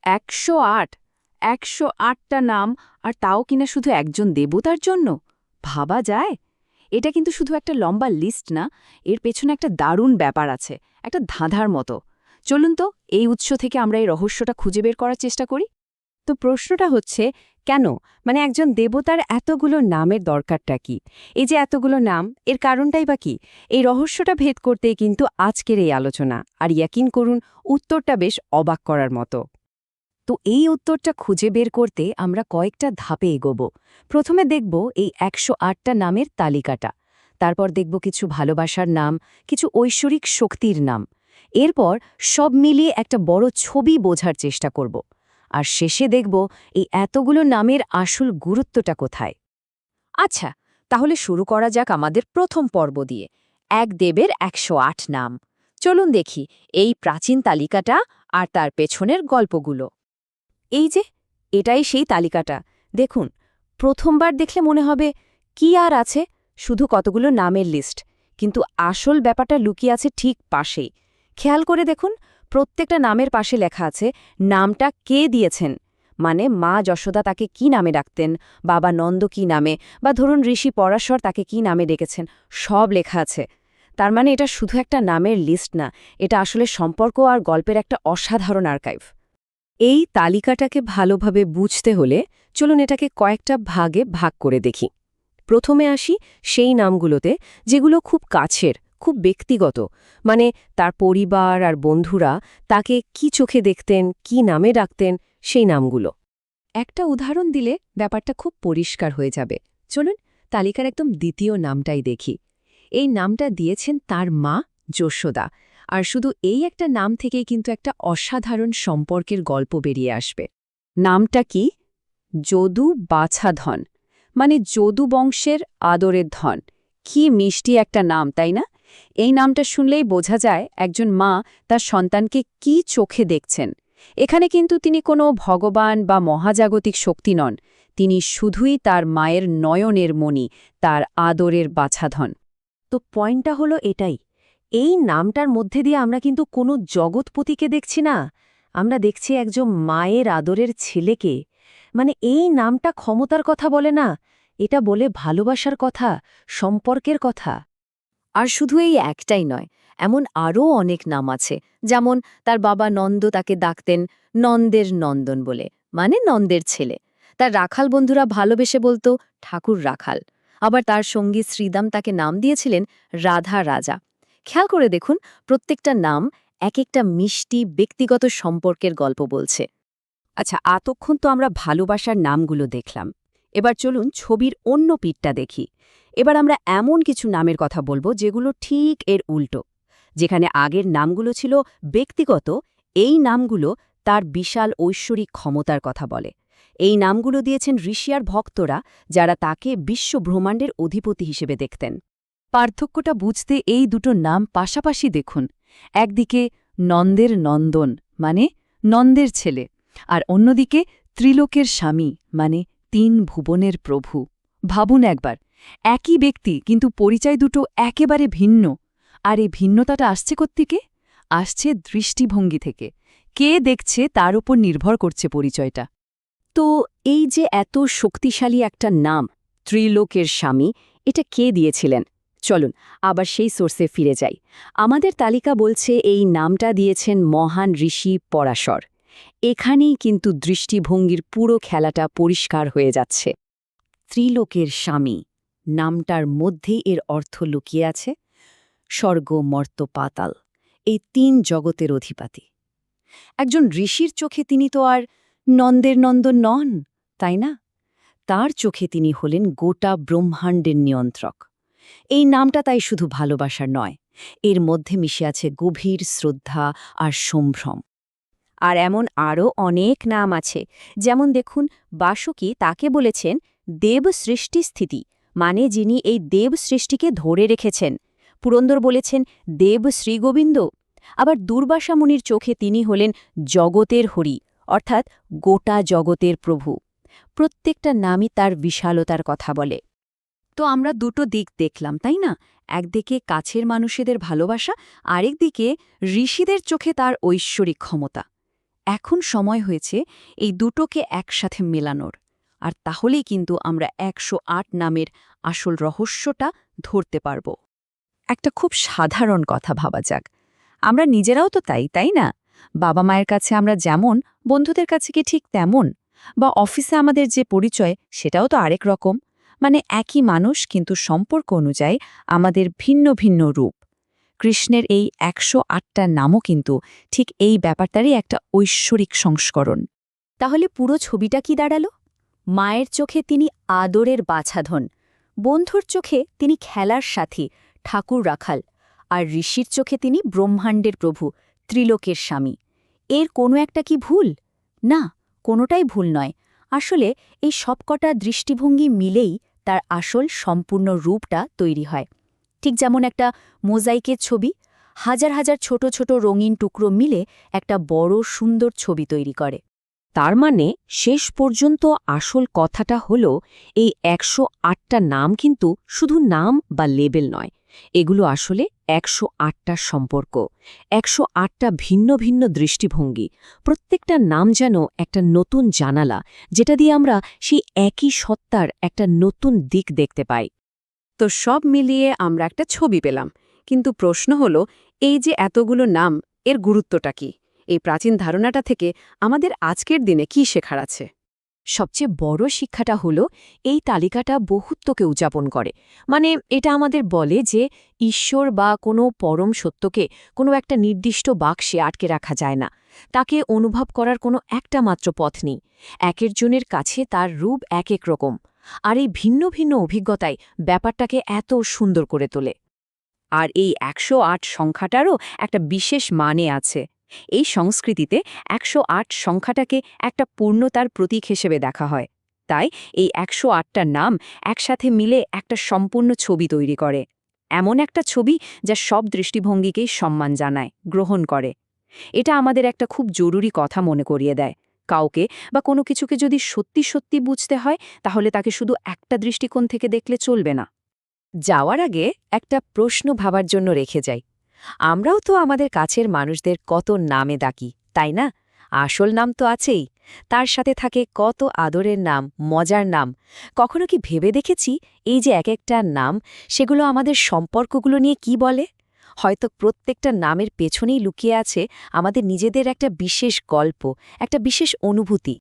১০৮ ১০৮টা নাম, আর তাও কিনা শুধু একজন দেবতার জন্য। ভাবা যায়? এটা কিন্তু শুধু একটা লম্বা লিস্ট না, এর পেছনে একটা দারুণ ব্যাপার আছে, একটা ধাঁধার মতো। চলুন তো এই উৎস থেকে আমরা এই রহস্যটা খুঁজে বের করার চেষ্টা করি। তো প্রশ্নটা হচ্ছে, কেন একজন দেবতার এতগুলো নামের দরকারটা কি? এই যে এতগুলো নাম, এর কারণটাই বা কি? এই রহস্যটা ভেদ করতেই কিন্তু আজকের এই আলোচনা। আর ইয়াকিন করুন, উত্তরটা বেশ অবাক করার মতো। তো এই উত্তরটা খুঁজে বের করতে আমরা কয়েকটা ধাপে এগোব। প্রথমে দেখব এই ১০৮টা নামের তালিকাটা, তারপর দেখব কিছু ভালোবাসার নাম, কিছু ঐশ্বরিক শক্তির নাম। এরপর সব মিলিয়ে একটা বড় ছবি বোঝার চেষ্টা করব। আর শেষে দেখব এই এতগুলো নামের আসল গুরুত্বটা কোথায়। আচ্ছা, তাহলে শুরু করা যাক আমাদের প্রথম পর্ব দিয়ে, এক দেবের ১০৮ নাম। চলুন দেখি এই প্রাচীন তালিকাটা আর তার পেছনের গল্পগুলো। এই যে, এটাই সেই তালিকাটা। দেখুন, প্রথমবার দেখলে মনে হবে কি আর আছে, শুধু কতগুলো নামের লিস্ট। কিন্তু আসল ব্যাপারটা লুকিয়ে আছে ঠিক পাশেই। খেয়াল করে দেখুন, প্রত্যেকটা নামের পাশে লেখা আছে নামটা কে দিয়েছেন। মানে মা যশোদা তাকে কি নামে ডাকতেন, বাবা নন্দ কি নামে, বা ধরুন ঋষি পরাশর তাকে কি নামে ডেকেছেন, সব লেখা আছে। তার মানে এটা শুধু একটা নামের লিস্ট না, এটা আসলে সম্পর্ক আর গল্পের একটা অসাধারণ আর্কাইভ। এই তালিকাটাকে ভালোভাবে বুঝতে হলে চলুন এটাকে কয়েকটা ভাগে ভাগ করে দেখি। প্রথমে আসি সেই নামগুলোতে যেগুলো খুব কাছের, খুব ব্যক্তিগত, তার পরিবার আর বন্ধুরা তাকে কি চোখে দেখতেন, কি নামে ডাকতেন, সেই নামগুলো। একটা উদাহরণ দিলে ব্যাপারটা খুব পরিষ্কার হয়ে যাবে। চলুন তালিকার একদম দ্বিতীয় নামটাই দেখি। এই নামটা দিয়েছেন তার মা যশোদা। আর শুধু এই একটা নাম থেকেই কিন্তু একটা অসাধারণ সম্পর্কের গল্প বেরিয়ে আসবে। নামটা কি? যদু বাছাধন, যদু বংশের আদরের ধন। কি মিষ্টি একটা নাম, তাই না? এই নামটা শুনলেই বোঝা যায় একজন মা তার সন্তানকে কি চোখে দেখছেন। এখানে কিন্তু তিনি কোনো ভগবান বা মহাজাগতিক শক্তি নন, তিনি শুধুই তার মায়ের নয়নের মণি, তার আদরের বাছাধন। তো পয়েন্টটা হলো এটাই, এই নামটার মধ্যে দিয়ে আমরা কিন্তু কোনো জগৎপতিকে দেখছি না, আমরা দেখছি একজন মায়ের আদরের ছেলেকে। এই নামটা ক্ষমতার কথা বলে না, এটা বলে ভালোবাসার কথা, সম্পর্কের কথা। আর শুধু এই একটাই নয়, এমন আরও অনেক নাম আছে। যেমন তার বাবা নন্দ তাকে ডাকতেন নন্দের নন্দন বলে, নন্দের ছেলে। তার রাখাল বন্ধুরা ভালোবেসে বলতো ঠাকুর রাখাল। আবার তার সঙ্গী শ্রীদাম তাকে নাম দিয়েছিলেন রাধা রাজা। খেয়াল করে দেখুন, প্রত্যেকটা নাম এক একটা মিষ্টি ব্যক্তিগত সম্পর্কের গল্প বলছে। আচ্ছা, এতক্ষণ তো আমরা ভালোবাসার নামগুলো দেখলাম। এবার চলুন ছবির অন্য পিঠটা দেখি। এবার আমরা এমন কিছু নামের কথা বলবো যেগুলো ঠিক এর উল্টো। যেখানে আগের নামগুলো ছিল ব্যক্তিগত, এই নামগুলো তার বিশাল ঐশ্বরিক ক্ষমতার কথা বলে। এই নামগুলো দিয়েছেন ঋষি আর ভক্তরা, যারা তাকে বিশ্বব্রহ্মাণ্ডের অধিপতি হিসেবে দেখতেন। পার্থক্যটা বুঝতে এই দুটো নাম পাশাপাশি দেখুন। একদিকে নন্দের নন্দন, নন্দের ছেলে, আর অন্যদিকে ত্রিলোকের স্বামী, তিন ভুবনের প্রভু। ভাবুন একবার, একই ব্যক্তি কিন্তু পরিচয় দুটো একেবারে ভিন্ন। আর এই ভিন্নতাটা আসছে কোত্থেকে? আসছে দৃষ্টিভঙ্গি থেকে। কে দেখছে তার উপর নির্ভর করছে পরিচয়টা। তো এই যে এত শক্তিশালী একটা নাম, ত্রিলোকের স্বামী, এটা কে দিয়েছিলেন? চলুন আবার সেই সোর্সে ফিরে যাই। আমাদের তালিকা বলছে এই নামটা দিয়েছেন মহান ঋষি পরাশর। এখানেই কিন্তু দৃষ্টিভঙ্গির পুরো খেলাটা পরিষ্কার হয়ে যাচ্ছে। ত্রিলোকের স্বামী নামটার মধ্যেই এর অর্থ লুকিয়ে আছে। স্বর্গ, মর্ত্য, পাতাল, এই তিন জগতের অধিপতি। একজন ঋষির চোখে তিনি তো আর নন্দের নন্দন নন, তাই না? তার চোখে তিনি হলেন গোটা ব্রহ্মাণ্ডের নিয়ন্ত্রক। এই নামটা তাই শুধু ভালোবাসার নয়, এর মধ্যে মিশে আছে গভীর শ্রদ্ধা আর সম্ভ্রম। আর এমন আরও অনেক নাম আছে। যেমন দেখুন, বাসুকি তাকে বলেছেন দেব সৃষ্টি স্থিতি, যিনি এই দেব সৃষ্টিকে ধরে রেখেছেন। পুরন্দর বলেছেন দেব শ্রীগোবিন্দ। আবার দুর্বাসা মুনির চোখে তিনি হলেন জগতের হরি, অর্থাৎ গোটা জগতের প্রভু। প্রত্যেকটা নামই তার বিশালতার কথা বলে। তো আমরা দুটো দিক দেখলাম, তাই না? একদিকে কাছের মানুষেদের ভালোবাসা, আরেকদিকে ঋষিদের চোখে তার ঐশ্বরিক ক্ষমতা। এখন সময় হয়েছে এই দুটোকে একসাথে মেলানোর, আর তাহলেই কিন্তু আমরা ১০৮ নামের আসল রহস্যটা ধরতে পারব। একটা খুব সাধারণ কথা ভাবা যাক, আমরা নিজেরাও তো তাই না? বাবা মায়ের কাছে আমরা যেমন, বন্ধুদের কাছে কি ঠিক তেমন? বা অফিসে আমাদের যে পরিচয় সেটাও তো আরেক রকম। মানে একই মানুষ, কিন্তু সম্পর্ক অনুযায়ী আমাদের ভিন্ন ভিন্ন রূপ। কৃষ্ণের এই ১০৮টা নামও কিন্তু ঠিক এই ব্যাপারটারই একটা ঐশ্বরিক সংস্করণ। তাহলে পুরো ছবিটা কি দাঁড়ালো? মায়ের চোখে তিনি আদরের বাছাধন, বন্ধুর চোখে তিনি খেলার সাথী, ঠাকুর রাখাল, আর ঋষির চোখে তিনি ব্রহ্মাণ্ডের প্রভু, ত্রিলোকের স্বামী। এর কোনো একটা কি ভুল? না, কোনোটাই ভুল নয়। আসলে এই সবকটা দৃষ্টিভঙ্গি মিলেই তার আসল সম্পূর্ণ রূপটা তৈরি হয়। ঠিক যেমন একটা মোজাইকের ছবি, হাজার হাজার ছোট ছোট রঙিন টুকরো মিলে একটা বড় সুন্দর ছবি তৈরি করে। তার মানে শেষ পর্যন্ত আসল কথাটা হলো, এই ১০৮টা নাম কিন্তু শুধু নাম বা লেবেল নয়, এগুলো আসলে ১০৮টা সম্পর্ক, ১০৮টা ভিন্ন ভিন্ন দৃষ্টিভঙ্গি। প্রত্যেকটা নাম যেন একটা নতুন জানালা, যেটা দিয়ে আমরা সেই একই সত্তার একটা নতুন দিক দেখতে পাই। তো সব মিলিয়ে আমরা একটা ছবি পেলাম, কিন্তু প্রশ্ন হলো, এই যে এতগুলো নাম, এর গুরুত্বটা কি? এই প্রাচীন ধারণাটা থেকে আমাদের আজকের দিনে কি শেখার আছে? সবচেয়ে বড় শিক্ষাটা হলো, এই তালিকাটা বহুত্বকে উদযাপন করে। মানে এটা আমাদের বলে যে ঈশ্বর বা কোনো পরম সত্যকে কোনো একটা নির্দিষ্ট বাক্সে আটকে রাখা যায় না। তাকে অনুভব করার কোনো একটা মাত্র পথ নেই। একের জনের কাছে তার রূপ এক এক রকম, আর এই ভিন্ন ভিন্ন অভিজ্ঞতায় ব্যাপারটাকে এত সুন্দর করে তোলে। আর এই ১০৮ সংখ্যাটারও একটা বিশেষ মানে আছে। এই সংস্কৃতিতে ১০৮ সংখ্যাটাকে একটা পূর্ণতার প্রতীক হিসেবে দেখা হয়। তাই এই ১০৮টা নাম একসাথে মিলে একটা সম্পূর্ণ ছবি তৈরি করে। এমন একটা ছবি যা সব দৃষ্টিভঙ্গিকেই সম্মান জানায়, গ্রহণ করে। এটা আমাদের একটা খুব জরুরি কথা মনে করিয়ে দেয়। কাউকে বা কোনো কিছুকে যদি সত্যি সত্যি বুঝতে হয়, তাহলে তাকে শুধু একটা দৃষ্টিকোণ থেকে দেখলে চলবে না। যাওয়ার আগে একটা প্রশ্ন ভাবার জন্য রেখে যাই। আমরাও তো আমাদের কাছের মানুষদের কত নামে ডাকি, তাই না? আসল নাম তো আছেই, তার সাথে থাকে কত আদরের নাম, মজার নাম। কখনো কি ভেবে দেখেছি, এই যে এক একটা নাম, সেগুলো আমাদের সম্পর্কগুলো নিয়ে কি বলে? হয়তো প্রত্যেকটা নামের পেছনেই লুকিয়ে আছে আমাদের নিজেদের একটা বিশেষ গল্প, একটা বিশেষ অনুভূতি।